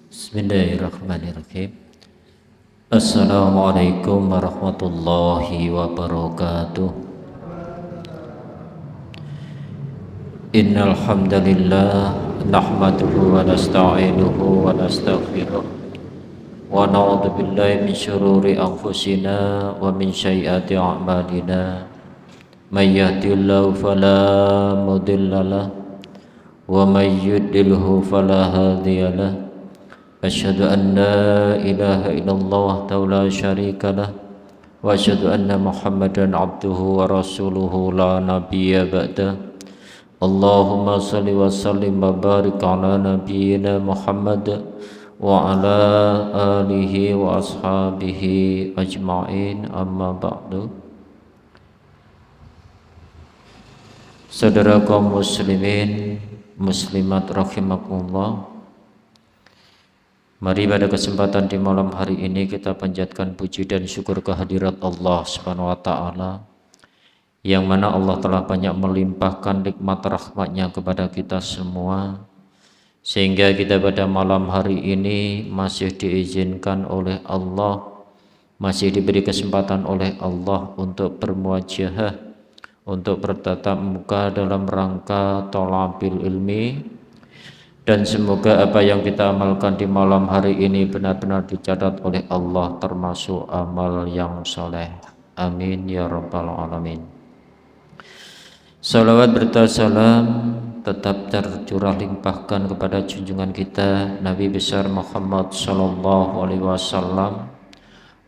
Bismillahirrahmanirrahim. Assalamualaikum warahmatullahi wabarakatuh. Innal hamdalillah nahmaduhu wa nasta'inuhu wa nastaghfiruh wa na'udzu billahi min syururi anfusina wa min sayyiati a'malina. May yahdihillahu fala mudhillalah wa may yudlilhu fala hadiyalah. Asyhadu an la ilaha illallah wahdahu la syarika lah wa asyhadu anna Muhammadan abduhu wa rasuluhu la nabiyya ba'da. Allahumma shalli wa sallim wa barik ala nabiyyina Muhammad wa ala alihi wa ashabihi ajma'in, amma ba'du. Saudara kaum muslimin muslimat rahimakumullah, mari pada kesempatan di malam hari ini kita panjatkan puji dan syukur kehadirat Allah Subhanahu wa taala, yang mana Allah telah banyak melimpahkan nikmat rahmatnya kepada kita semua, sehingga kita pada malam hari ini masih diizinkan oleh Allah, masih diberi kesempatan oleh Allah untuk bermuajahah, untuk bertatap muka dalam rangka thalabil ilmi. Dan semoga apa yang kita amalkan di malam hari ini benar-benar dicatat oleh Allah termasuk amal yang soleh. Amin ya rabbal alamin. Salawat berta salam tetap tercurah limpahkan kepada junjungan kita Nabi besar Muhammad sallallahu alaihi wasallam.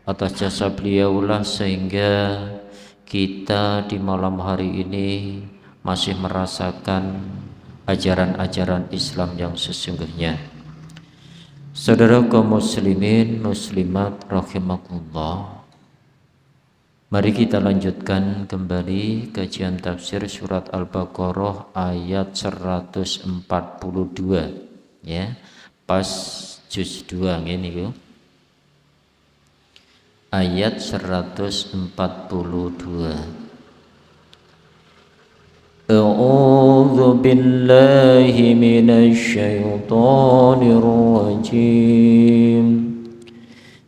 Atas jasa beliaulah sehingga kita di malam hari ini masih merasakan ajaran-ajaran Islam yang sesungguhnya. Saudara kaum muslimin muslimat rahimakumullah, mari kita lanjutkan kembali kajian tafsir surat Al-Baqarah ayat 142 ya. Pas juz 2 ini yuk. Ayat 142. أعوذ بالله من الشيطان الرجيم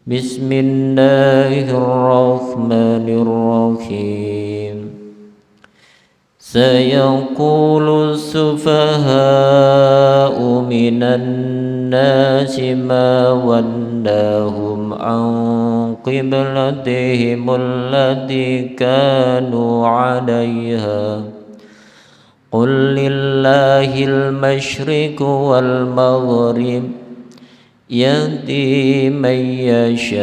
بسم الله الرحمن الرحيم سيقول السفهاء من الناس ما ولاهم عن قبلتهم التي كانوا عليها قل لله المشرق والمغرب يهدي من يشاء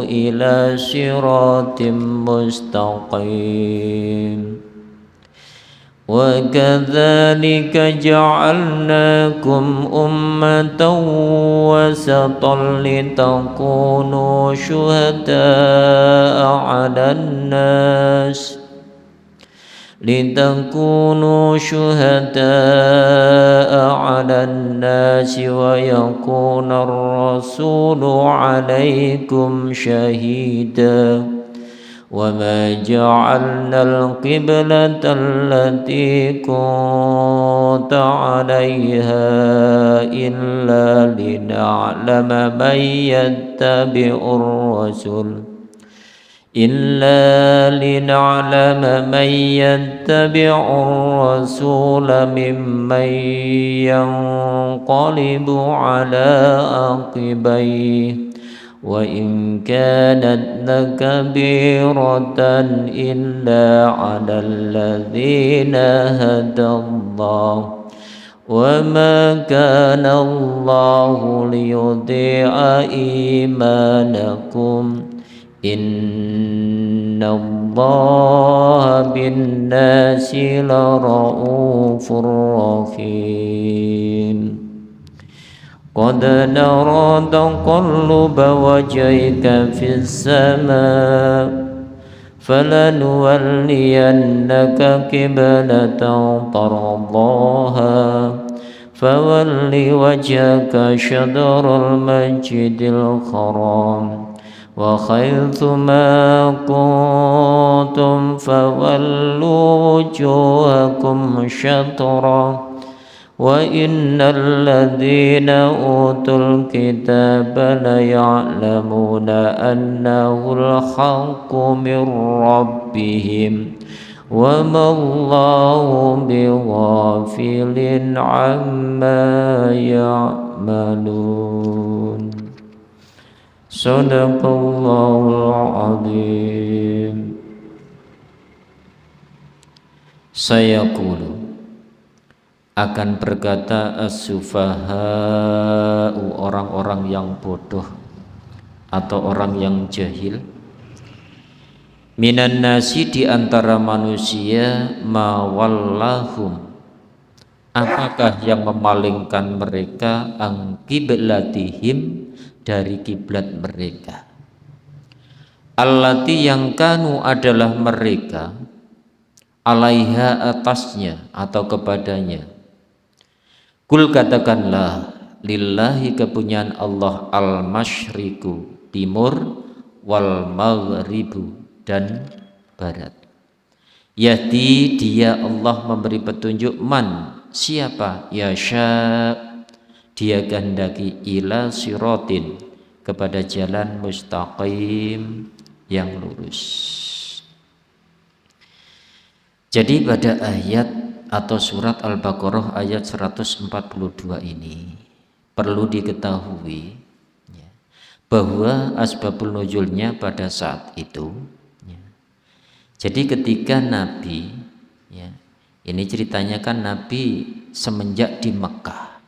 إلى صراط مستقيم وكذلك جعلناكم أمة وسطا لتكونوا شهداء على الناس ويكون الرسول عليكم شهيدا وما جعلنا القبلة التي كنت عليها إلا لنعلم من يتبع الرسول ممن ينقلب على عقبيه وإن كانت لكبيرة إلا على الذين هدى الله وما كان الله ليضيع إيمانكم إن الله بالناس لرؤوف رحيم قد نرى تقلب وجهك في السماء فلنولينك قبلة ترضاها فول وجهك شطر المسجد الحرام وحيث ما كنتم فولوا وجوهكم شطرا وإن الذين أوتوا الكتاب ليعلمون أنه الحق من ربهم وما الله بغافل عما يعملون صدق الله العظيم. Sayaqulu, akan berkata as-sufaha'u, orang-orang yang bodoh atau orang yang jahil, minan nasi, di antara manusia, ma wallahum, apakah yang memalingkan mereka, ang qiblatihim, dari kiblat mereka, allati, yang kanu, adalah mereka, alaiha, atasnya atau kepadanya. Kul, katakanlah, lillahi, kepunyaan Allah, al-masyriku, timur, wal maghribu, dan barat. Yahdi, dia Allah memberi petunjuk, man, siapa, yasha, dia kehendaki, ila siratin, kepada jalan mustaqim, yang lurus. Jadi pada ayat atau surat Al-Baqarah ayat 142 ini perlu diketahui ya, bahwa asbabul nuzulnya pada saat itu ya. Jadi ketika Nabi ya, ini ceritanya kan Nabi semenjak di Mekah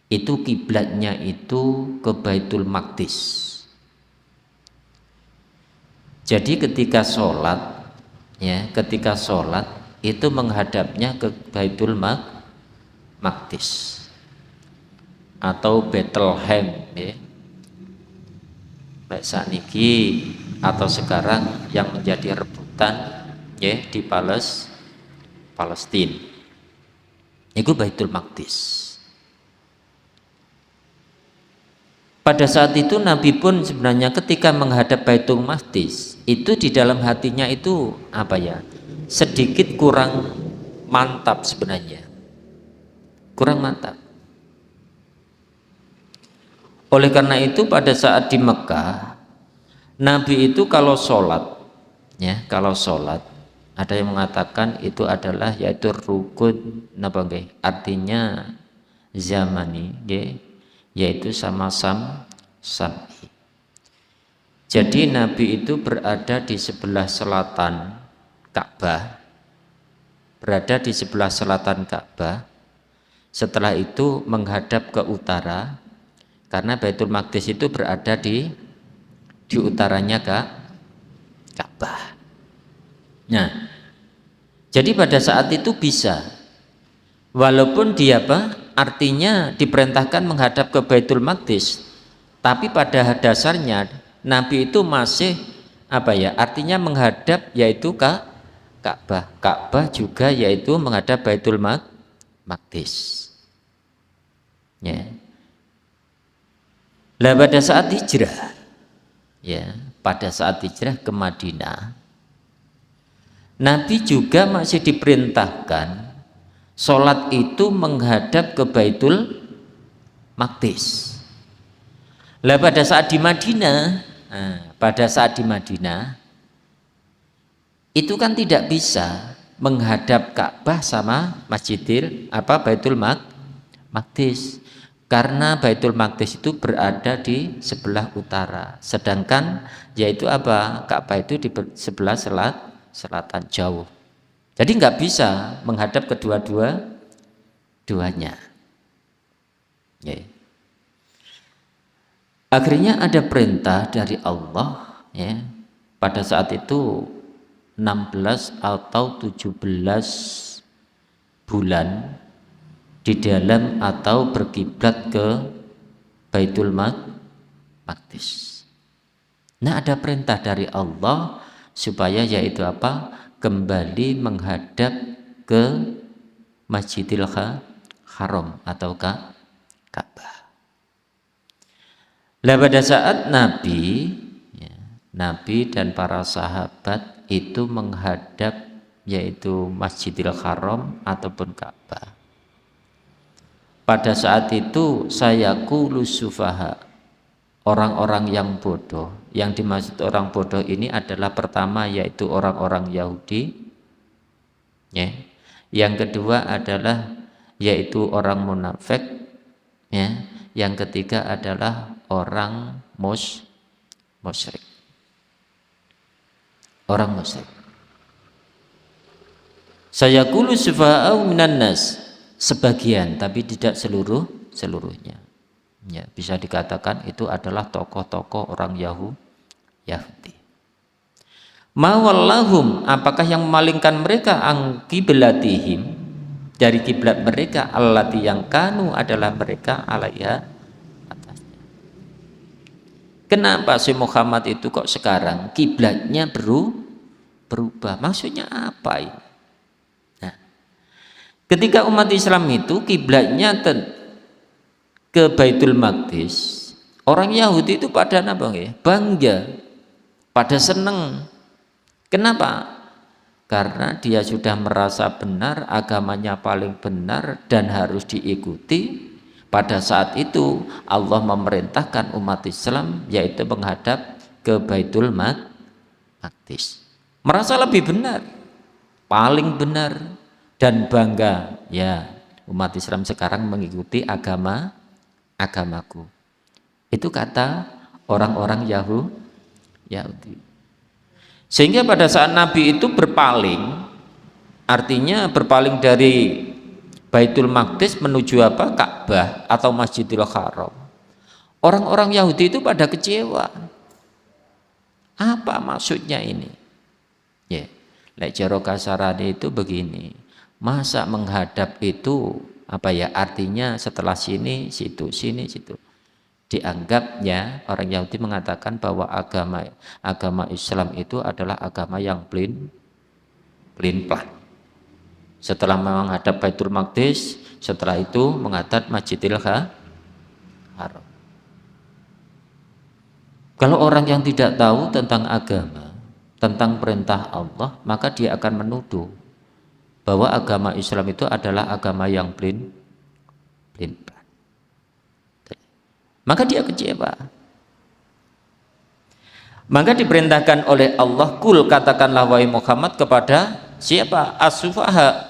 itu kiblatnya itu ke Baitul Maqdis. Jadi ketika sholat itu menghadapnya ke Baitul Maqdis atau Bethlehem ya. Baik saniki atau sekarang yang menjadi rebutan ya di Palestina. Itu Baitul Maqdis. Pada saat itu Nabi pun sebenarnya ketika menghadap Baitul Maqdis itu di dalam hatinya itu apa ya? Sedikit kurang mantap sebenarnya. Kurang mantap. Oleh karena itu pada saat di Mekah Nabi itu kalau sholat ya, kalau sholat ada yang mengatakan itu adalah yaitu rukun napa nggih? Artinya zamani nggih, yaitu sama-sam sam'i. Jadi Nabi itu berada di sebelah selatan Ka'bah, berada di sebelah selatan Ka'bah. Setelah itu menghadap ke utara, karena Baitul Maqdis itu berada di utaranya Ka'bah. Nah, jadi pada saat itu bisa, walaupun dia artinya diperintahkan menghadap ke Baitul Maqdis, tapi pada dasarnya Nabi itu masih artinya menghadap yaitu Ka'bah. Ka'bah juga yaitu menghadap Baitul Maqdis. Ya. Lah pada saat hijrah, ya, pada saat hijrah ke Madinah, Nabi juga masih diperintahkan sholat itu menghadap ke Baitul Maqdis. Lah pada saat di Madinah, itu kan tidak bisa menghadap Ka'bah sama Baitul Maqdis, karena Baitul Maqdis itu berada di sebelah utara, sedangkan yaitu Ka'bah itu di sebelah selatan jauh. Jadi nggak bisa menghadap kedua-duanya. Ya. Akhirnya ada perintah dari Allah ya, pada saat itu 16 atau 17 bulan di dalam atau berkiblat ke Baitul Maqdis. Nah, ada perintah dari Allah supaya yaitu kembali menghadap ke Masjidil Haram atau Ka'bah. Lah pada saat Nabi dan para sahabat itu menghadap yaitu Masjidil Haram ataupun Ka'bah, pada saat itu saya kulus sufaha, orang-orang yang bodoh. Yang dimaksud orang bodoh ini adalah pertama yaitu orang-orang Yahudi, ya. Yang kedua adalah yaitu orang munafik, ya. Yang ketiga adalah orang musyrik. Orang musyrik. Saya kulus sufaha'u minan nas, sebagian tapi tidak seluruhnya. Ya, bisa dikatakan itu adalah tokoh-tokoh orang Yahudi. Mawallahum, apakah yang memalingkan mereka ang kiblatihim, dari kiblat mereka, allati yang kanu adalah mereka alaiha, atasnya. Kenapa si Muhammad itu kok sekarang kiblatnya berubah? Maksudnya apa ini? Nah, ketika umat Islam itu kiblatnya ke Baitul Maqdis, orang Yahudi itu pada apa ya? Bangga, pada seneng. Kenapa? Karena dia sudah merasa benar, agamanya paling benar dan harus diikuti. Pada saat itu Allah memerintahkan umat Islam yaitu menghadap ke Baitul Maqdis. Merasa lebih benar, paling benar dan bangga. Ya, umat Islam sekarang mengikuti agamaku. Itu kata orang-orang Yahudi. Sehingga pada saat Nabi itu berpaling, artinya berpaling dari Baitul Maqdis menuju apa? Ka'bah atau Masjidil Haram. Orang-orang Yahudi itu pada kecewa. Apa maksudnya ini? Ya, lek jaro kasarane itu begini. Masa menghadap itu apa ya? Artinya setelah sini, situ, sini, situ. Dianggapnya orang Yahudi mengatakan bahwa agama Islam itu adalah agama yang plain plan. Setelah menghadap Baitul Maqdis, setelah itu menghadap Masjidil Haram. Kalau orang yang tidak tahu tentang agama, tentang perintah Allah, maka dia akan menuduh bahwa agama Islam itu adalah agama yang plain plan. Maka dia kecewa. Maka diperintahkan oleh Allah, kul, katakanlah wahai Muhammad kepada siapa? As-sufaha,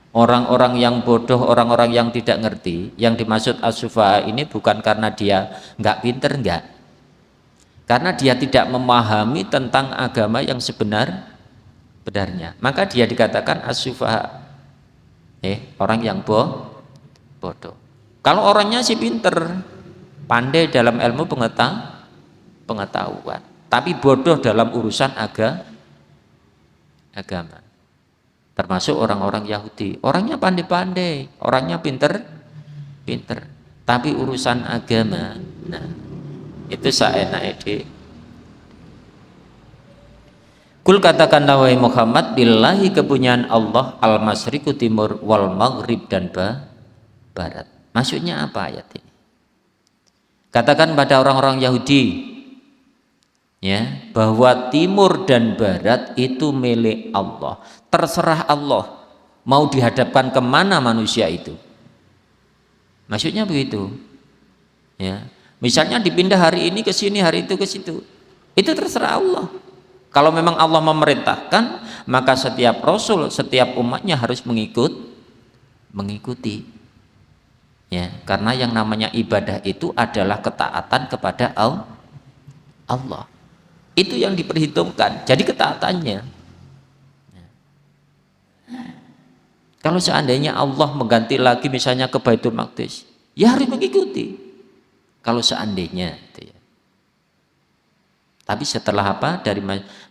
orang-orang yang bodoh, orang-orang yang tidak ngerti. Yang dimaksud as-sufaha ini bukan karena dia nggak pinter, enggak. Karena dia tidak memahami tentang agama yang sebenarnya. Maka dia dikatakan as-sufaha, orang yang bodoh. Kalau orangnya sih pinter, pandai dalam ilmu pengetahuan, tapi bodoh dalam urusan agama. Termasuk orang-orang Yahudi, orangnya pandai-pandai, orangnya pinter, tapi urusan agama, nah itu seenaknya. Kul, katakanlah wahai Muhammad, billahi, kepunyaan Allah, al-masyriqu, timur, wal maghrib, dan barat. Maksudnya apa ayat ini? Katakan pada orang-orang Yahudi, ya, bahwa timur dan barat itu milik Allah. Terserah Allah mau dihadapkan kemana manusia itu. Maksudnya begitu. Ya, misalnya dipindah hari ini ke sini, hari itu ke situ. Itu terserah Allah. Kalau memang Allah memerintahkan, maka setiap rasul, setiap umatnya harus mengikuti. Ya, karena yang namanya ibadah itu adalah ketaatan kepada Allah. Itu yang diperhitungkan. Jadi ketaatannya. Kalau seandainya Allah mengganti lagi misalnya ke Baitul Maqdis, ya harus mengikuti. Kalau seandainya, gitu ya. Tapi setelah apa?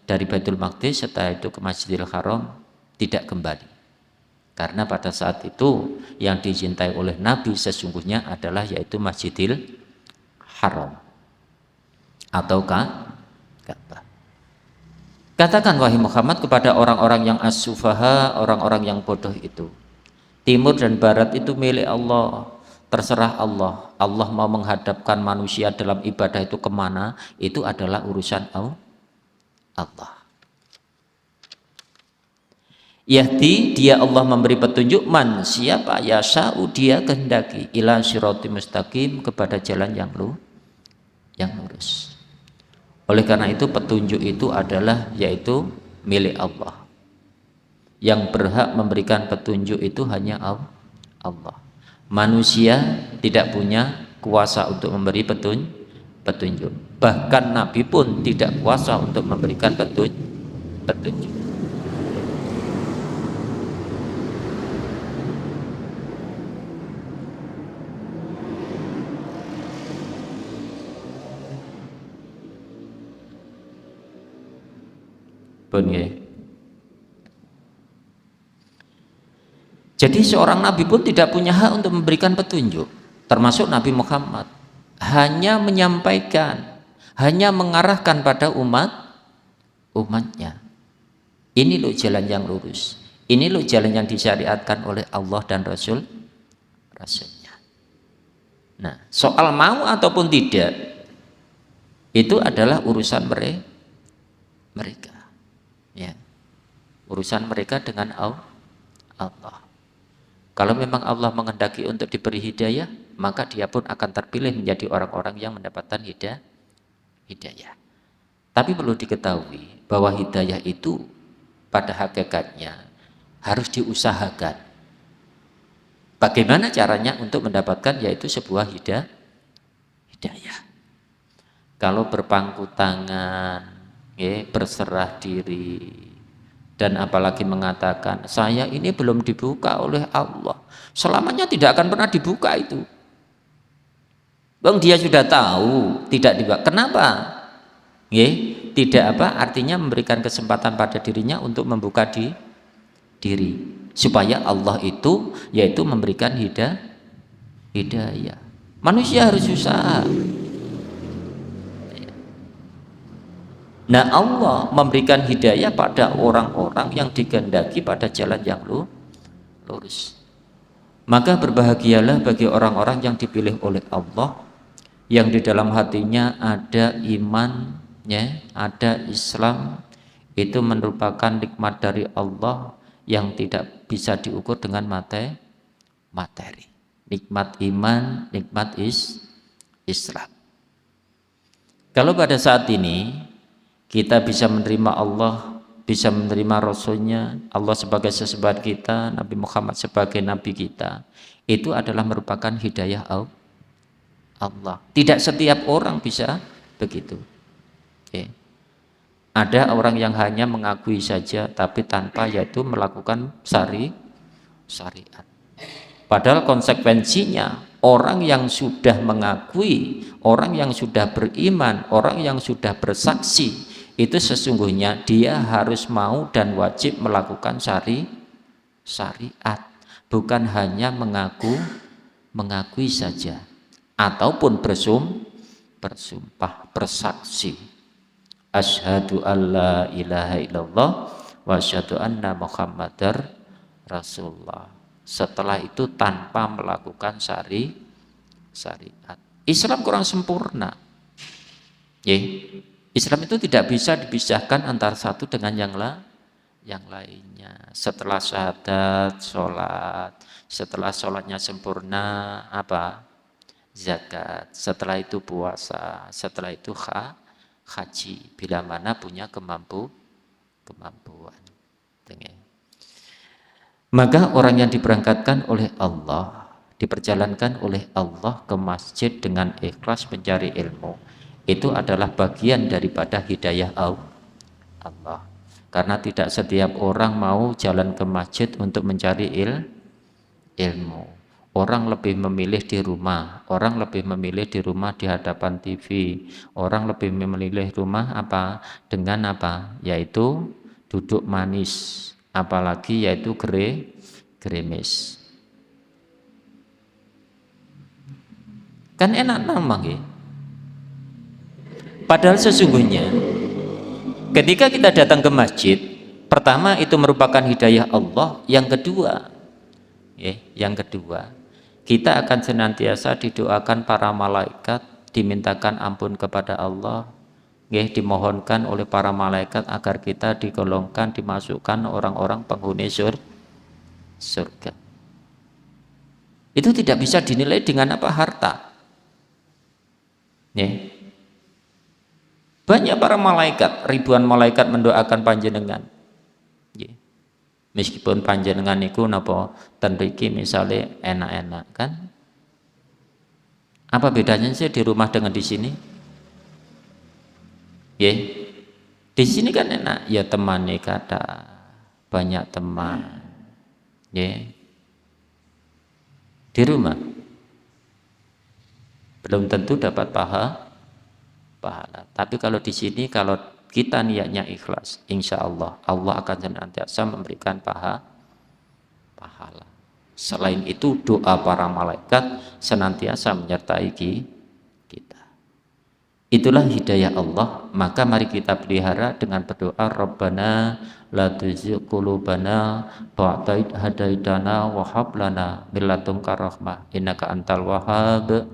Dari Baitul Maqdis, setelah itu ke Masjidil Haram, tidak kembali. Karena pada saat itu yang dicintai oleh Nabi sesungguhnya adalah yaitu Masjidil Haram atau Ka'bah. Katakan wahai Muhammad kepada orang-orang yang as-sufaha, orang-orang yang bodoh itu, timur dan barat itu milik Allah, terserah Allah. Allah mau menghadapkan manusia dalam ibadah itu kemana, itu adalah urusan Allah. Yahdi, dia Allah memberi petunjuk, man, siapa yasa'u, dia kehendaki, ila sirati mustaqim, kepada jalan yang lurus. Oleh karena itu petunjuk itu adalah yaitu milik Allah. Yang berhak memberikan petunjuk itu hanya Allah. Manusia tidak punya kuasa untuk memberi petunjuk. Bahkan Nabi pun tidak kuasa untuk memberikan petunjuk. Pun ya. Jadi seorang nabi pun tidak punya hak untuk memberikan petunjuk, termasuk Nabi Muhammad. Hanya menyampaikan, hanya mengarahkan pada umatnya. Ini loh jalan yang lurus. Ini loh jalan yang disyariatkan oleh Allah dan Rasulnya. Nah, soal mau ataupun tidak, itu adalah urusan mereka. Ya, urusan mereka dengan Allah. Kalau memang Allah menghendaki untuk diberi hidayah, maka dia pun akan terpilih menjadi orang-orang yang mendapatkan hidayah. Tapi perlu diketahui bahwa hidayah itu pada hakikatnya harus diusahakan. Bagaimana caranya untuk mendapatkan, yaitu sebuah hidayah. Kalau berpangku tangan, berserah diri, dan apalagi mengatakan saya ini belum dibuka oleh Allah, selamanya tidak akan pernah dibuka itu. Bang, dia sudah tahu tidak dibuka. Kenapa? Tidak artinya memberikan kesempatan pada dirinya untuk membuka diri, supaya Allah itu yaitu memberikan hidayah. Manusia harus usaha. Nah, Allah memberikan hidayah pada orang-orang yang dikehendaki pada jalan yang lurus. Maka berbahagialah bagi orang-orang yang dipilih oleh Allah, yang di dalam hatinya ada imannya, ada Islam. Itu merupakan nikmat dari Allah yang tidak bisa diukur dengan materi. Nikmat iman, nikmat Islam. Kalau pada saat ini kita bisa menerima Allah, bisa menerima Rasulnya, Allah sebagai sesembahan kita, Nabi Muhammad sebagai Nabi kita, itu adalah merupakan hidayah Allah. Tidak setiap orang bisa begitu. Ada orang yang hanya mengakui saja, tapi tanpa yaitu melakukan syariat. Padahal konsekuensinya, orang yang sudah mengakui, orang yang sudah beriman, orang yang sudah bersaksi, itu sesungguhnya dia harus mau dan wajib melakukan syariat, bukan hanya mengakui saja ataupun bersumpah, bersaksi, asyhadu alla ilaha illallah wa asyhadu anna muhammadar rasulullah. Setelah itu tanpa melakukan syariat. Islam kurang sempurna. Islam itu tidak bisa dipisahkan antara satu dengan yang lainnya. Setelah syahadat, sholat. Setelah sholatnya sempurna, zakat. Setelah itu puasa. Setelah itu haji. Bila mana punya kemampuan. Maka orang yang diberangkatkan oleh Allah, diperjalankan oleh Allah ke masjid dengan ikhlas mencari ilmu, itu adalah bagian daripada hidayah Allah. Karena tidak setiap orang mau jalan ke masjid untuk mencari ilmu. Orang lebih memilih di rumah, orang lebih memilih di rumah di hadapan TV, orang lebih memilih rumah dengan yaitu duduk manis, apalagi yaitu gerimis. Kan enak namanya. Padahal sesungguhnya ketika kita datang ke masjid, pertama itu merupakan hidayah Allah. Yang kedua, kita akan senantiasa didoakan para malaikat, dimintakan ampun kepada Allah, nggih, dimohonkan oleh para malaikat agar kita digolongkan, dimasukkan orang-orang penghuni surga. Itu tidak bisa dinilai dengan apa? Harta. Nggih. Banyak para malaikat, ribuan malaikat mendoakan panjenengan. Nggih. Meskipun panjenengan niku napa ten mriki misale enak-enak kan? Apa bedanya sih di rumah dengan di sini? Nggih. Di sini kan enak, ya teman nih kata banyak teman. Nggih. Di rumah belum tentu dapat pahala. Tapi kalau di sini kalau kita niatnya ikhlas, insya Allah Allah akan senantiasa memberikan pahala. Selain itu doa para malaikat senantiasa menyertai kita. Itulah hidayah Allah. Maka mari kita pelihara dengan berdoa, Rabbana la tuzigh qulubana ba'da idh hadaitana wa hab lana min ladunka rahmah innaka antal wahhab.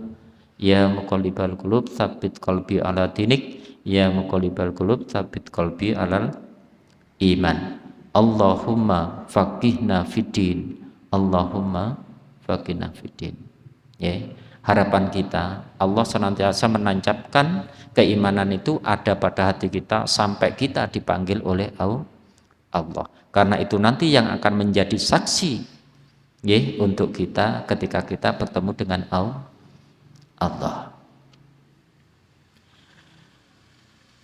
Ya muqallibal qulub tsabbit qalbi ala dinik, ya muqallibal qulub tsabbit qalbi alal iman. Allahumma faqihna fiddin, Allahumma faqihna fiddin. Ya, harapan kita Allah senantiasa menancapkan keimanan itu ada pada hati kita sampai kita dipanggil oleh Allah. Karena itu nanti yang akan menjadi saksi ya, untuk kita ketika kita bertemu dengan Allah.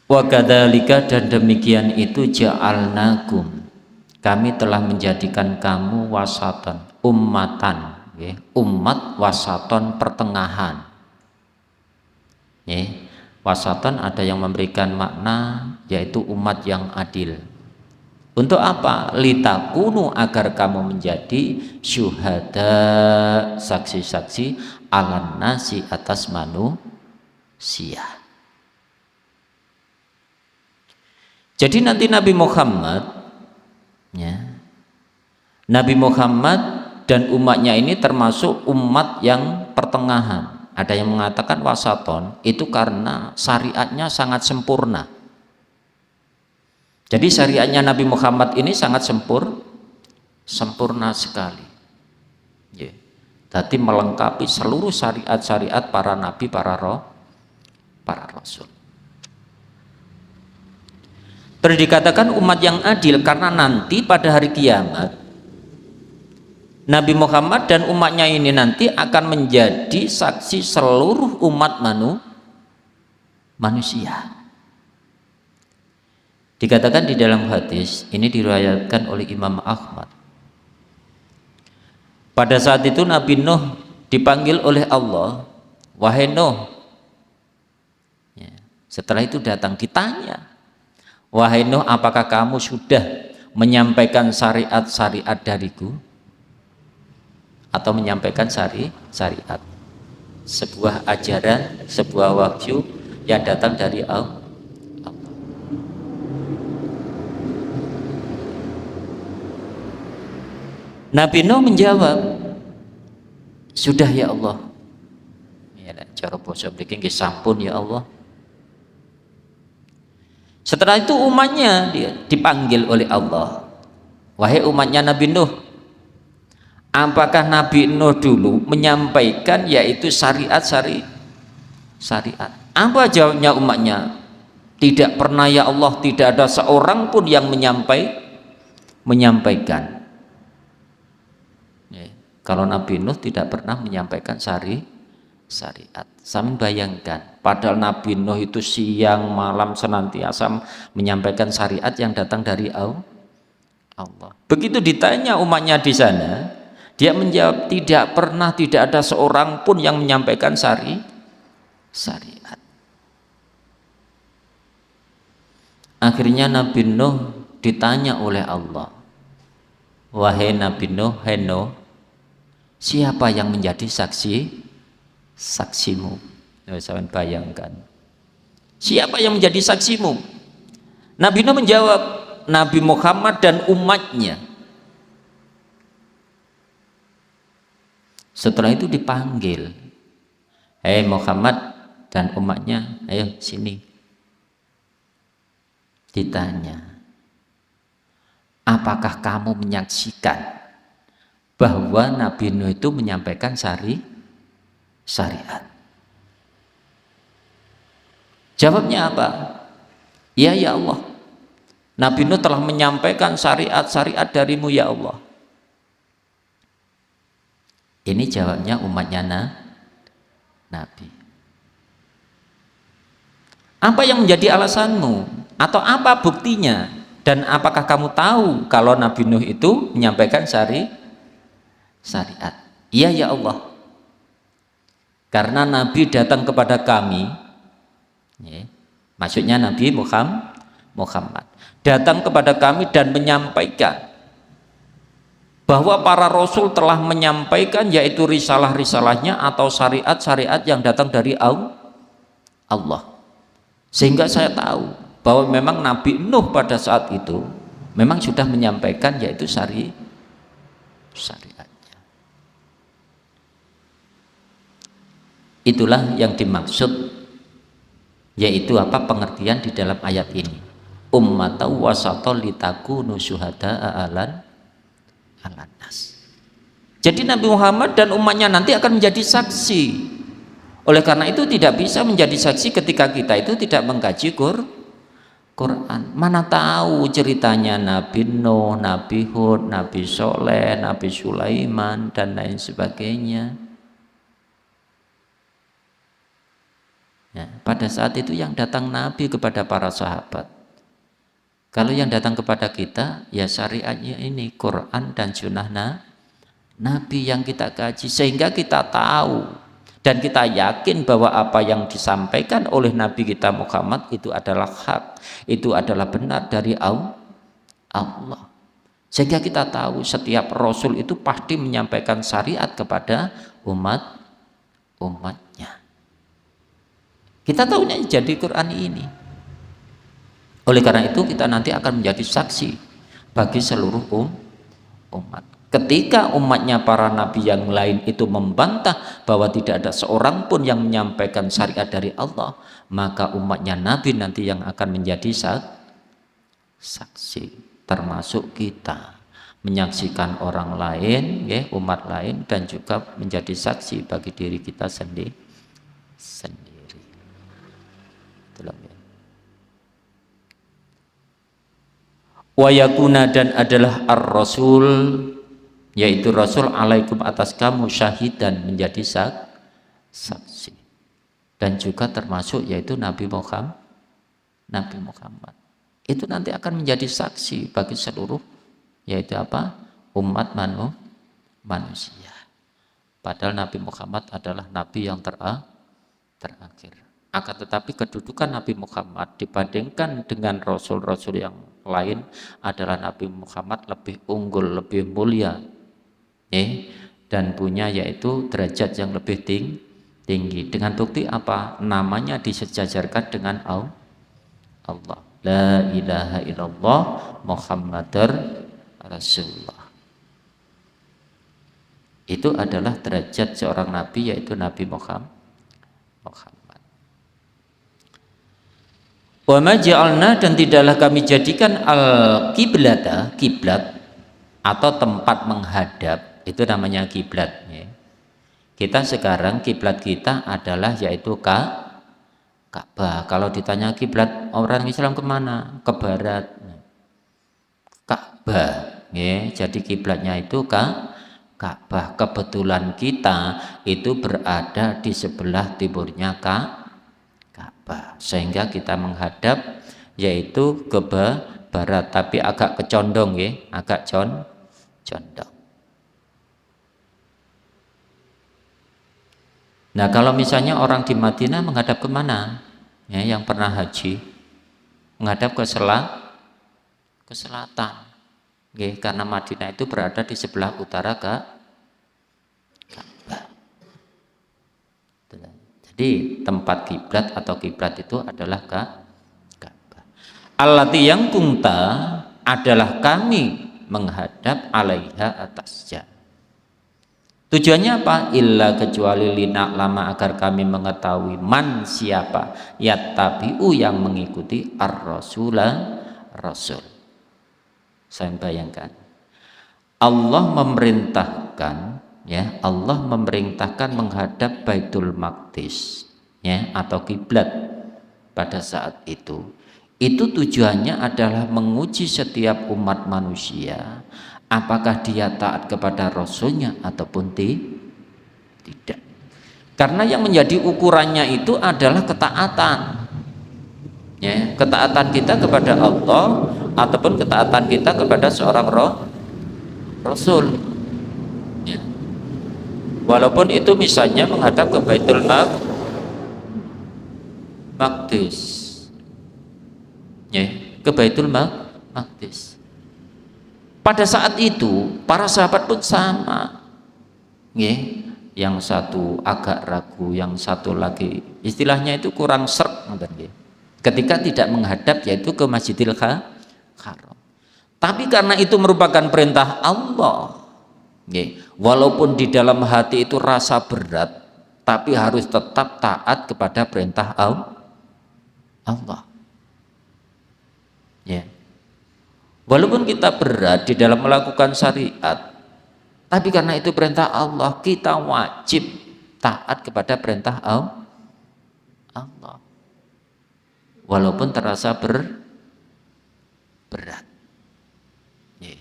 Wa kadzalika, dan demikian itu ja'alnakum, kami telah menjadikan kamu wasatan, ummatan, ya, umat wasaton, pertengahan. Ya, wasaton ada yang memberikan makna yaitu umat yang adil. Untuk apa? Litakunu, agar kamu menjadi syuhada, saksi-saksi, alan nasi, atas manusia. Jadi nanti Nabi Muhammad ya, Nabi Muhammad dan umatnya ini termasuk umat yang pertengahan. Ada yang mengatakan wasaton itu karena syariatnya sangat sempurna. Jadi syariatnya Nabi Muhammad ini sangat sempurna sekali. Yeah. Jadi melengkapi seluruh syariat-syariat para nabi, para rasul. Terus dikatakan umat yang adil karena nanti pada hari kiamat Nabi Muhammad dan umatnya ini nanti akan menjadi saksi seluruh umat manusia. Dikatakan di dalam hadis, ini diriwayatkan oleh Imam Ahmad. Pada saat itu Nabi Nuh dipanggil oleh Allah, wahai Nuh. Ya, setelah itu datang ditanya, wahai Nuh, apakah kamu sudah menyampaikan syariat-syariat dariku? Atau menyampaikan syariat, sebuah ajaran, sebuah wahyu yang datang dari Allah. Nabi Nuh menjawab, sudah ya Allah. Ya, cara basa mriki nggih sampun ya Allah. Setelah itu umatnya dia dipanggil oleh Allah, wahai umatnya Nabi Nuh, apakah Nabi Nuh dulu menyampaikan yaitu syariat? Apa jawabnya umatnya? Tidak pernah ya Allah, tidak ada seorang pun yang menyampaikan. Kalau Nabi Nuh tidak pernah menyampaikan syariat. Sampeyan bayangkan, padahal Nabi Nuh itu siang malam senantiasa menyampaikan syariat yang datang dari Allah. Begitu ditanya umatnya di sana, dia menjawab tidak pernah, tidak ada seorang pun yang menyampaikan syariat. Akhirnya Nabi Nuh ditanya oleh Allah, wahai Nabi Nuh, hai Nuh, siapa yang menjadi saksimu? Saya bayangkan, siapa yang menjadi saksimu? Nabi Nuh menjawab, Nabi Muhammad dan umatnya. Setelah itu dipanggil, hei Muhammad dan umatnya, ayo sini. Ditanya, apakah kamu menyaksikan bahwa Nabi Nuh itu menyampaikan syariat? Jawabnya apa? Ya Allah, Nabi Nuh telah menyampaikan syariat-syariat darimu ya Allah. Ini jawabnya umatnya Nabi. Apa yang menjadi alasanmu? Atau apa buktinya? Dan apakah kamu tahu kalau Nabi Nuh itu menyampaikan syariat? Iya ya Allah. Karena Nabi datang kepada kami, ya, maksudnya Nabi Muhammad datang kepada kami dan menyampaikan bahwa para rasul telah menyampaikan yaitu risalah-risalahnya atau syariat-syariat yang datang dari Allah. Sehingga saya tahu bahwa memang Nabi Nuh pada saat itu memang sudah menyampaikan yaitu syariatnya. Itulah yang dimaksud, yaitu apa pengertian di dalam ayat ini. Ummatan wasatan litakunu syuhada'a 'alan nas. Jadi Nabi Muhammad dan umatnya nanti akan menjadi saksi. Oleh karena itu tidak bisa menjadi saksi ketika kita itu tidak mengkaji Quran. Mana tahu ceritanya Nabi Nuh, Nabi Hud, Nabi Soleh, Nabi Sulaiman dan lain sebagainya. Ya, pada saat itu yang datang Nabi kepada para sahabat. Kalau yang datang kepada kita ya syariatnya ini Quran dan sunnah Nabi yang kita kaji sehingga kita tahu dan kita yakin bahwa apa yang disampaikan oleh Nabi kita Muhammad itu adalah hak, itu adalah benar dari Allah. Sehingga kita tahu setiap Rasul itu pasti menyampaikan syariat kepada umatnya. Kita tahunya jadi Quran ini. Oleh karena itu kita nanti akan menjadi saksi bagi seluruh umat. Ketika umatnya para nabi yang lain itu membantah bahwa tidak ada seorang pun yang menyampaikan syariat dari Allah, maka umatnya Nabi nanti yang akan menjadi saksi, termasuk kita menyaksikan orang lain, ya, umat lain, dan juga menjadi saksi bagi diri kita sendiri. Itulah ya. Wa yakuna dan adalah ar-rasul, yaitu Rasul alaikum atas kamu syahidan menjadi saksi, dan juga termasuk yaitu Nabi Muhammad itu nanti akan menjadi saksi bagi seluruh yaitu apa umat manusia. Padahal Nabi Muhammad adalah Nabi yang terakhir. Akan tetapi kedudukan Nabi Muhammad dibandingkan dengan Rasul-Rasul yang lain adalah Nabi Muhammad lebih unggul, lebih mulia, dan punya yaitu derajat yang lebih tinggi. Dengan bukti apa? Namanya disejajarkan dengan Allah. La ilaha illallah Muhammadar Rasulullah. Itu adalah derajat seorang nabi yaitu Nabi Muhammad. Wa ma ja'alna dan tidaklah kami jadikan al-qiblata, kiblat atau tempat menghadap, itu namanya kiblat, ya. Kita sekarang kiblat kita adalah yaitu Ka'bah. Kalau ditanya kiblat orang Islam kemana? Ke barat, Ka'bah, ya. Jadi kiblatnya itu Ka'bah. Kebetulan kita itu berada di sebelah timurnya Ka'bah, sehingga kita menghadap yaitu ke barat, tapi agak kecondong, ya, agak condong. Nah, kalau misalnya orang di Madinah menghadap kemana? Ya, yang pernah haji menghadap ke selatan, ya, karena Madinah itu berada di sebelah utara Ka'bah. Jadi tempat kiblat atau kiblat itu adalah Ka'bah. Allati yang kunta adalah kami menghadap alaiha atasnya. Tujuannya apa? Illa kecuali lina lama agar kami mengetahui man siapa yattabi'u yang mengikuti ar-rasulah Rasul. Saya bayangkan Allah memerintahkan, ya, Allah memerintahkan menghadap Baitul Maqdis, ya, atau kiblat pada saat itu tujuannya adalah menguji setiap umat manusia apakah dia taat kepada Rasulnya ataupun tidak. Karena yang menjadi ukurannya itu adalah ketaatan, ya, ketaatan kita kepada Allah ataupun ketaatan kita kepada seorang Rasul, ya. Walaupun itu misalnya menghadap ke Baitul Maqdis, ya, ke Baitul Maqdis. Pada saat itu para sahabat pun sama, ya. Yang satu agak ragu, yang satu lagi istilahnya itu kurang serg, ketika tidak menghadap yaitu ke Masjidil Haram. Tapi karena itu merupakan perintah Allah, walaupun di dalam hati itu rasa berat, tapi harus tetap taat kepada perintah Allah. Ya. Walaupun kita berat di dalam melakukan syariat, tapi karena itu perintah Allah, kita wajib taat kepada perintah Allah. Walaupun terasa berat. Ya.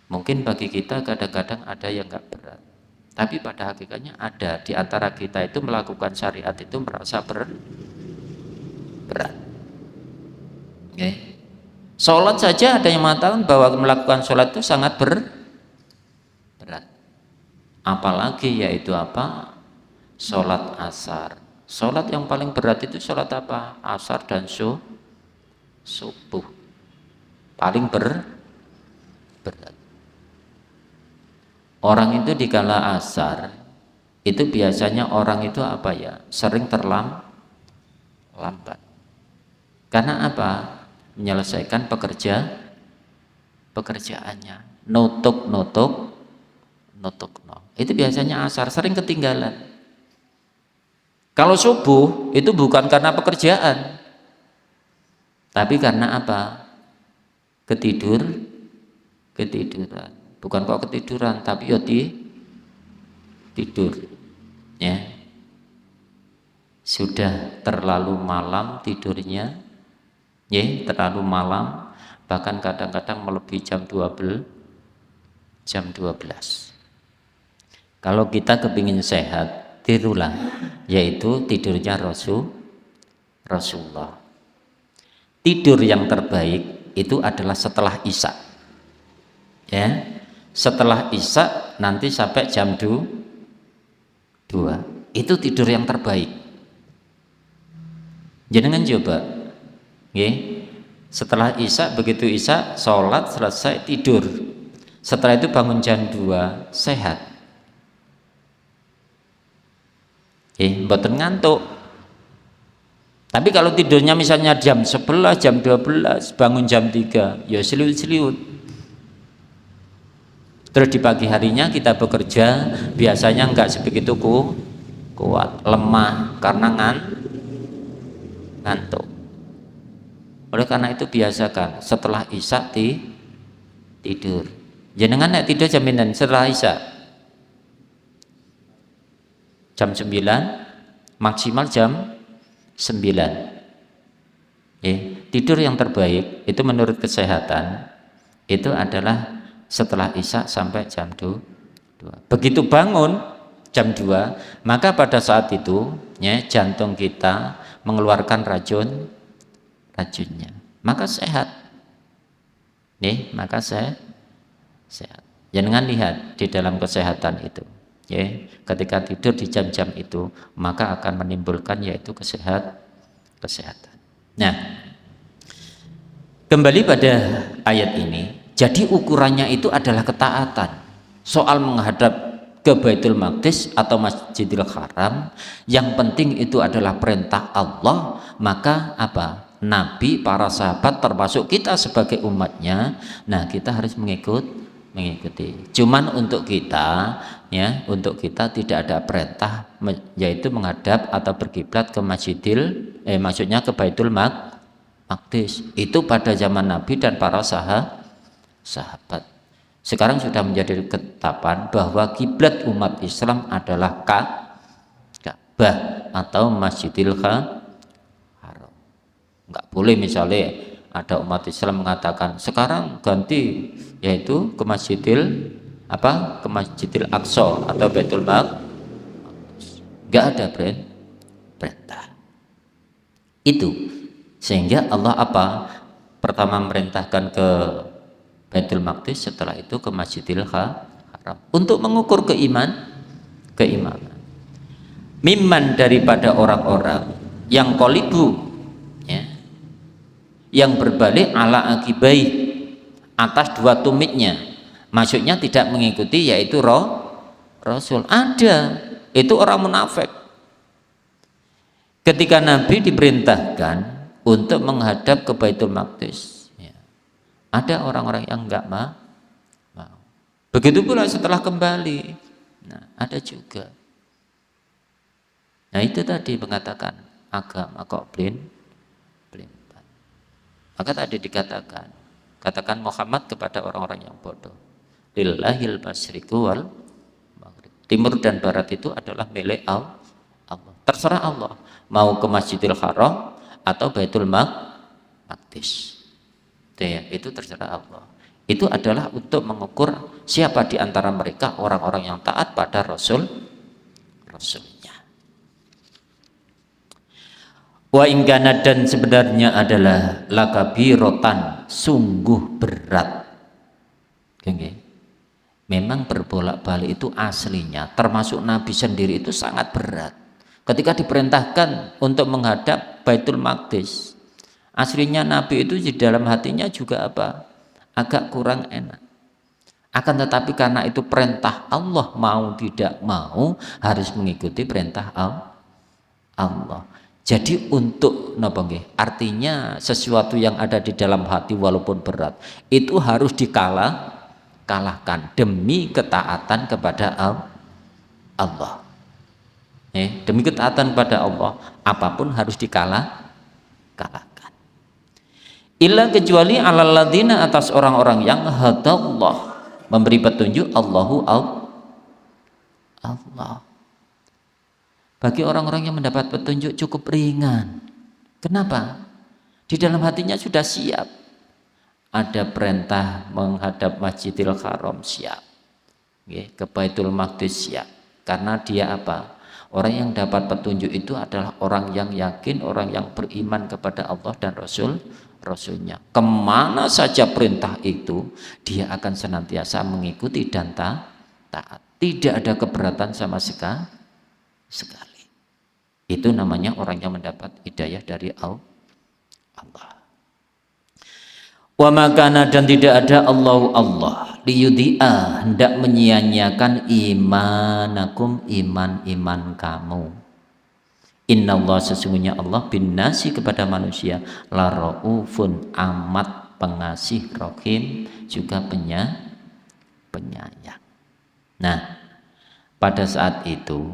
Mungkin bagi kita kadang-kadang ada yang enggak berat, tapi pada hakikatnya ada di antara kita itu melakukan syariat itu merasa berat. Ya. Sholat saja ada yang mengatakan bahwa melakukan sholat itu sangat berat. Apalagi yaitu apa? Sholat asar. Sholat yang paling berat itu sholat apa? Asar dan subuh. Paling berat. Orang itu di kala asar itu biasanya orang itu apa ya? Sering terlambat. Karena apa? Menyelesaikan pekerjaannya. Nutuk. Itu biasanya asar, sering ketinggalan. Kalau subuh itu bukan karena pekerjaan, tapi karena apa? Ketiduran. Bukan kok ketiduran, tapi ya tidur. Ya. Sudah terlalu malam tidurnya, ya, terlalu malam, bahkan kadang-kadang melebihi jam 12. Kalau kita kepingin sehat, tirulah, yaitu tidurnya Rasulullah. Tidur yang terbaik itu adalah setelah Isya, ya, setelah Isya nanti sampai jam 2 itu tidur yang terbaik. Jangan coba, ya, setelah Isya, begitu Isya sholat selesai tidur, setelah itu bangun jam 2 sehat. Mboten ngantuk. Tapi kalau tidurnya misalnya jam 11, jam 12, bangun jam 3, ya seliut-seliut. Terus di pagi harinya kita bekerja, biasanya enggak sebegitu kuat, lemah karena ngantuk. Oleh karena itu biasakan setelah Isya tidur. Jenengan nek tidur jaminan setelah Isya jam 9, maksimal jam 9. Tidur yang terbaik itu menurut kesehatan itu adalah setelah Isya sampai jam 2. Begitu bangun jam 2, maka pada saat itu, ya, jantung kita mengeluarkan racunnya, maka sehat. Maka sehat. Jangan lihat di dalam kesehatan itu. Ya, ketika tidur di jam-jam itu maka akan menimbulkan yaitu kesehatan. Nah, kembali pada ayat ini, jadi ukurannya itu adalah ketaatan. Soal menghadap ke Baitul Maqdis atau Masjidil Haram, yang penting itu adalah perintah Allah, maka apa? Nabi, para sahabat termasuk kita sebagai umatnya, nah kita harus mengikuti. Cuman untuk kita, ya, untuk kita tidak ada perintah yaitu menghadap atau berkiblat ke maksudnya ke Baitul Maqdis. Itu pada zaman Nabi dan para sahabat. Sekarang sudah menjadi ketetapan bahwa kiblat umat Islam adalah Ka'bah atau Masjidil Haram. Enggak boleh misalnya ada umat Islam mengatakan sekarang ganti yaitu ke Masjidil Aqsa atau Baitul Maqdis. Enggak ada perintah. Itu sehingga Allah pertama memerintahkan ke Baitul Maqdis, setelah itu ke Masjidil Haram untuk mengukur keimanan. Mimman daripada orang-orang yang qalibu ya, yang berbalik ala akibai atas dua tumitnya, maksudnya tidak mengikuti yaitu Rasul. Ada itu orang munafik. Ketika Nabi diperintahkan untuk menghadap ke Baitul Maqdis, ada orang-orang yang enggak mau. Begitu pula setelah kembali. Nah, ada juga. Nah, itu tadi mengatakan agama kok pelimpan. Maka tadi katakan Muhammad kepada orang-orang yang bodoh. Lillahil masyriqu wal maghrib. Timur dan barat itu adalah milik Allah. Terserah Allah mau ke Masjidil Haram atau Baitul Maqdis. Itu terserah Allah. Itu adalah untuk mengukur siapa di antara mereka orang-orang yang taat pada Rasulnya. Wa ingkana dan sebenarnya adalah lakabirotan, sungguh berat. Okay. Memang berbolak-balik itu aslinya, termasuk Nabi sendiri itu sangat berat. Ketika diperintahkan untuk menghadap Baitul Maqdis, aslinya Nabi itu di dalam hatinya juga agak kurang enak. Akan tetapi karena itu perintah Allah, mau tidak mau harus mengikuti perintah Allah. Jadi untuk artinya sesuatu yang ada di dalam hati walaupun berat itu harus dikalahkan demi ketaatan kepada Allah. Demi ketaatan kepada Allah, apapun harus dikalahkan. Illa kecuali alal ladina, atas orang-orang yang hadallah, memberi petunjuk Allah. Bagi orang-orang yang mendapat petunjuk cukup ringan. Kenapa? Di dalam hatinya sudah siap. Ada perintah menghadap Masjidil Haram, siap. Ke Baitul Maqdis, siap. Karena dia orang yang dapat petunjuk itu adalah orang yang yakin, orang yang beriman kepada Allah dan Rasulnya. Kemana saja perintah itu dia akan senantiasa mengikuti dan taat. Tidak ada keberatan sama sekali. Itu namanya orang yang mendapat hidayah dari Allah. Wa makana, dan tidak ada Allah liyudhi'a, hendak menyia-nyiakan imanakum, iman kamu. Inna Allah, sesungguhnya Allah bin nasi, kepada manusia, la raufun, amat pengasih, rohim, juga penyayang. Nah, pada saat itu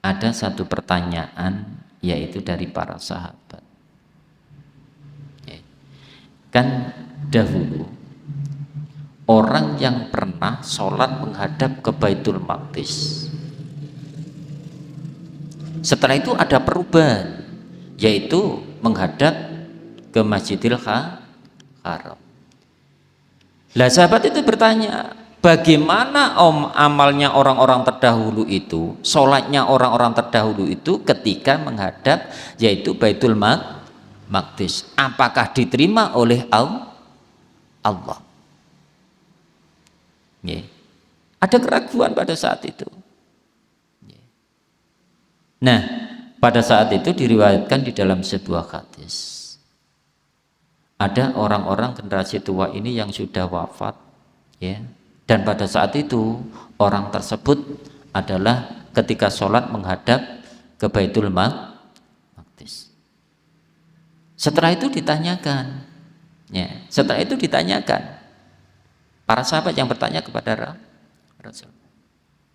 ada satu pertanyaan, yaitu dari para sahabat. Kan dahulu orang yang pernah sholat menghadap ke Baitul Maqdis, setelah itu ada perubahan, yaitu menghadap ke Masjidil Haram. Lah sahabat itu bertanya, bagaimana amalnya orang-orang terdahulu itu, sholatnya orang-orang terdahulu itu ketika menghadap yaitu Baitul Maqdis, apakah diterima oleh Allah? Ada keraguan pada saat itu. Nah, pada saat itu diriwayatkan di dalam sebuah hadis, ada orang-orang generasi tua ini yang sudah wafat, dan pada saat itu orang tersebut adalah ketika sholat menghadap ke Baitul Maqdis. Setelah itu ditanyakan, para sahabat yang bertanya kepada Rasul,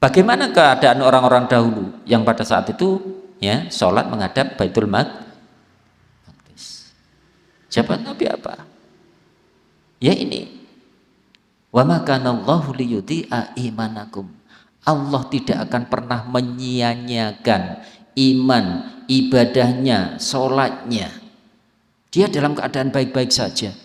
bagaimana keadaan orang-orang dahulu yang pada saat itu sholat menghadap Baitul Maqdis? Jawaban Nabi apa? Ya ini. Wa ma kana Allahu liyudhi'a imanakum. Allah tidak akan pernah menyia-nyiakan iman, ibadahnya, sholatnya. Dia dalam keadaan baik-baik saja.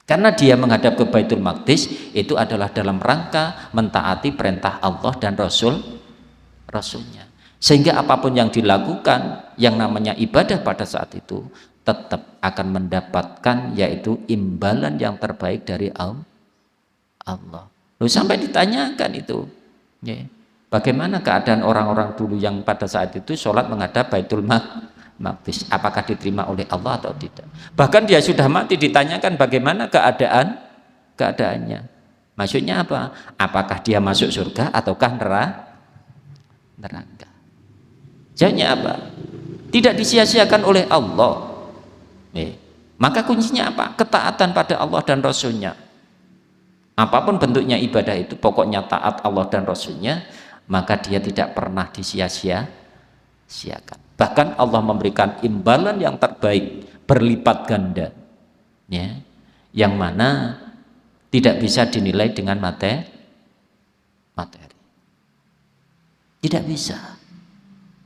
Karena dia menghadap ke Baitul Maqdis itu adalah dalam rangka mentaati perintah Allah dan Rasulnya. Sehingga apapun yang dilakukan yang namanya ibadah pada saat itu tetap akan mendapatkan yaitu imbalan yang terbaik dari Allah. Lalu sampai ditanyakan itu, ya, bagaimana keadaan orang-orang dulu yang pada saat itu sholat menghadap Baitul Maqdis, apakah diterima oleh Allah atau tidak? Bahkan dia sudah mati ditanyakan bagaimana keadaannya. Maksudnya apa? Apakah dia masuk surga ataukah neraka? Jawabnya apa? Tidak disia-siakan oleh Allah. Maka kuncinya apa? Ketaatan pada Allah dan Rasulnya. Apapun bentuknya ibadah itu, pokoknya taat Allah dan Rasulnya, maka dia tidak pernah disia-siakan. Bahkan Allah memberikan imbalan yang terbaik berlipat ganda, ya, yang mana tidak bisa dinilai dengan materi. Tidak bisa.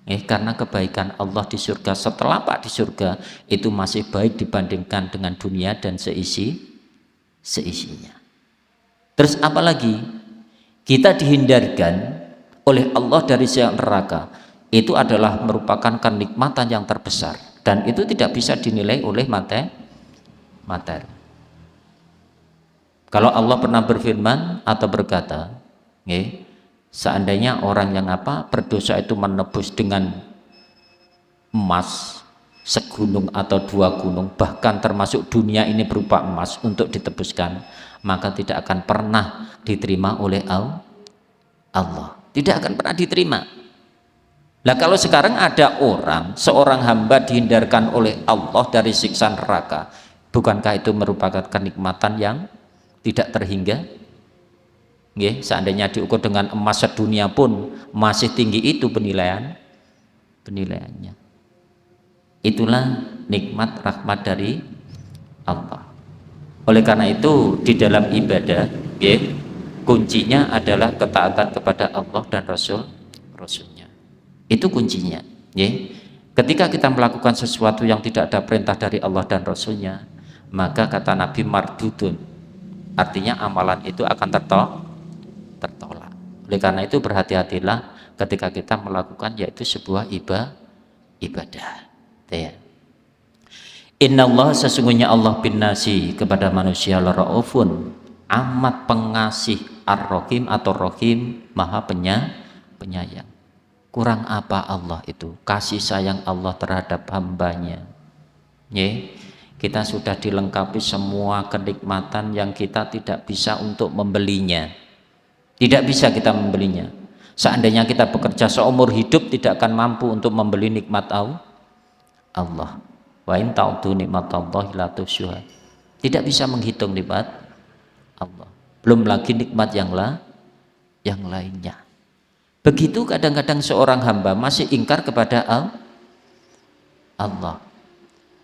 Karena kebaikan Allah di surga setelah Pak di surga itu masih baik dibandingkan dengan dunia dan seisinya. Terus apalagi kita dihindarkan oleh Allah dari siang neraka, itu adalah merupakan kenikmatan yang terbesar dan itu tidak bisa dinilai oleh materi. Kalau Allah pernah berfirman atau berkata, seandainya orang yang berdosa itu menebus dengan emas segunung atau 2 gunung, bahkan termasuk dunia ini berupa emas untuk ditebuskan, maka tidak akan pernah diterima oleh Allah. Tidak akan pernah diterima. Nah, kalau sekarang ada seorang hamba dihindarkan oleh Allah dari siksa neraka, bukankah itu merupakan kenikmatan yang tidak terhingga? Seandainya diukur dengan emas sedunia pun masih tinggi itu penilaiannya. Itulah nikmat rahmat dari Allah. Oleh karena itu di dalam ibadah, kuncinya adalah ketaatan kepada Allah dan Rasulnya. Itu kuncinya. Ketika kita melakukan sesuatu yang tidak ada perintah dari Allah dan Rasulnya, maka kata Nabi mardudun, artinya amalan itu akan tertolak. Oleh karena itu berhati-hatilah ketika kita melakukan yaitu sebuah ibadah. Inna Allah, sesungguhnya Allah bin nasi kepada manusia laraufun, amat pengasih, ar-rahim atau rahim, maha penyayang. Kurang apa Allah itu? Kasih sayang Allah terhadap hambanya. Kita sudah dilengkapi semua kenikmatan yang kita tidak bisa untuk membelinya. Tidak bisa kita membelinya. Seandainya kita bekerja seumur hidup tidak akan mampu untuk membeli nikmat Allah. Wa in ta'udhu nikmatallahi la tuhsuha. Tidak bisa menghitung nikmat Allah. Belum lagi nikmat yang lainnya. Begitu kadang-kadang seorang hamba masih ingkar kepada Allah.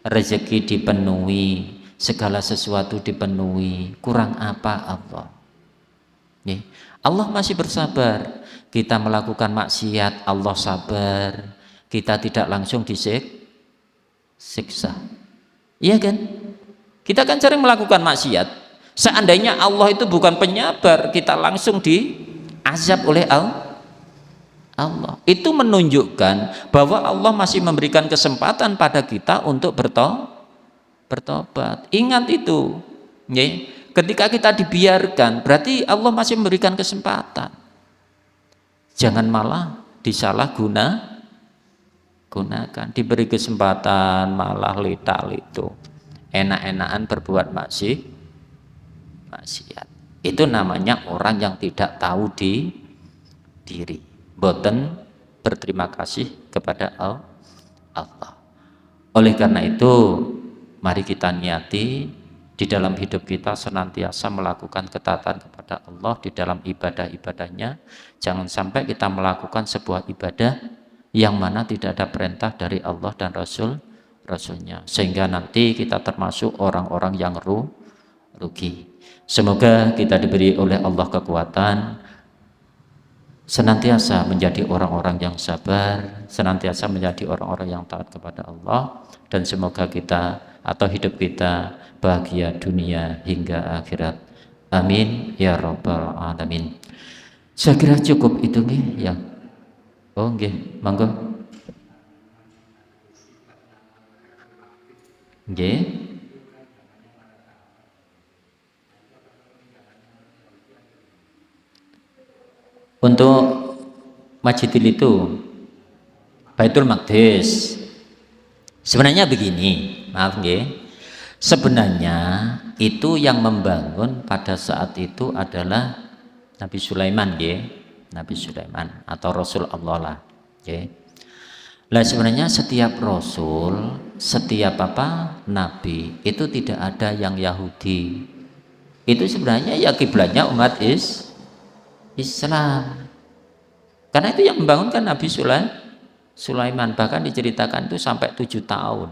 Rezeki dipenuhi, segala sesuatu dipenuhi, kurang apa Allah? Allah masih bersabar. Kita melakukan maksiat, Allah sabar. Kita tidak langsung disiksa. Iya kan? Kita kan sering melakukan maksiat. Seandainya Allah itu bukan penyabar, kita langsung diazab oleh Allah. Itu menunjukkan bahwa Allah masih memberikan kesempatan pada kita untuk bertobat. Ingat itu. Ketika kita dibiarkan, berarti Allah masih memberikan kesempatan. Jangan malah disalahgunakan, diberi kesempatan malah litak-litu, enak-enakan berbuat maksiat. Itu namanya orang yang tidak tahu diri. Boten berterima kasih kepada Allah. Oleh karena itu, mari kita niati di dalam hidup kita senantiasa melakukan ketaatan kepada Allah di dalam ibadah-ibadahnya. Jangan sampai kita melakukan sebuah ibadah yang mana tidak ada perintah dari Allah dan Rasulnya. Rasulnya, sehingga nanti kita termasuk orang-orang yang rugi. Semoga kita diberi oleh Allah kekuatan senantiasa menjadi orang-orang yang sabar, senantiasa menjadi orang-orang yang taat kepada Allah, dan semoga kita atau hidup kita bahagia dunia hingga akhirat. Amin ya rabbal alamin. Saya kira cukup itu nih ya. Oh nggih, monggo. Nggih. Untuk Majidil itu Baitul Maqdis. Sebenarnya begini, maaf nggih. Sebenarnya itu yang membangun pada saat itu adalah Nabi Sulaiman nggih. Nabi Sulaiman atau Rasul Allah lah, nggih. Lah sebenarnya setiap rasul, setiap nabi itu tidak ada yang Yahudi. Itu sebenarnya ya kiblatnya umat Islam. Karena itu yang membangunkan Nabi Sulaiman, bahkan diceritakan itu sampai 7 tahun.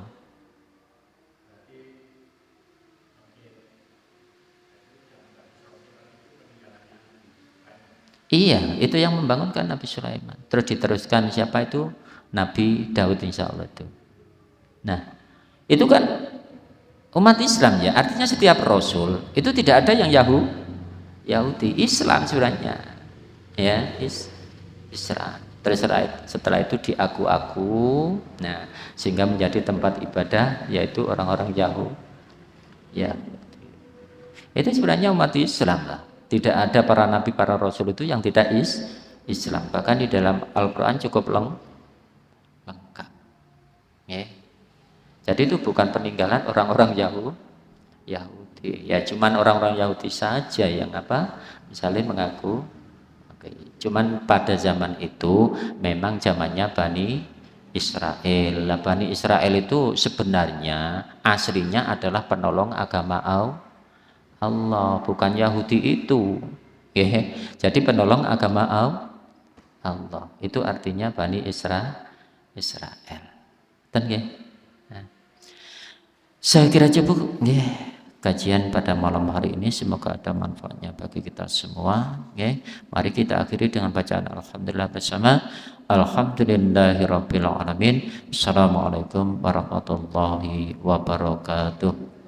Iya, itu yang membangunkan Nabi Sulaiman. Terus diteruskan siapa itu? Nabi Daud insya Allah itu. Nah, itu kan umat Islam ya. Artinya setiap rasul itu tidak ada yang Yahudi, Islam sebenarnya. Ya, Islam. Terus setelah itu diaku-aku, nah sehingga menjadi tempat ibadah yaitu orang-orang Yahudi. Ya, itu sebenarnya umat Islam lah. Tidak ada para nabi, para rasul itu yang tidak Islam. Bahkan di dalam Al-Quran cukup lengkap. Ya. Jadi itu bukan peninggalan orang-orang Yahudi. Ya cuman orang-orang Yahudi saja yang misalnya mengaku. Cuman pada zaman itu memang zamannya Bani Israel. Bani Israel itu sebenarnya aslinya adalah penolong agama Allah, bukan Yahudi itu. Jadi penolong agama Allah itu artinya Bani Israel. Dan nah, saya kira cukup kajian pada malam hari ini, semoga ada manfaatnya bagi kita semua. Mari kita akhiri dengan bacaan alhamdulillah bersama. Alhamdulillahirabbil alamin. Assalamualaikum warahmatullahi wabarakatuh.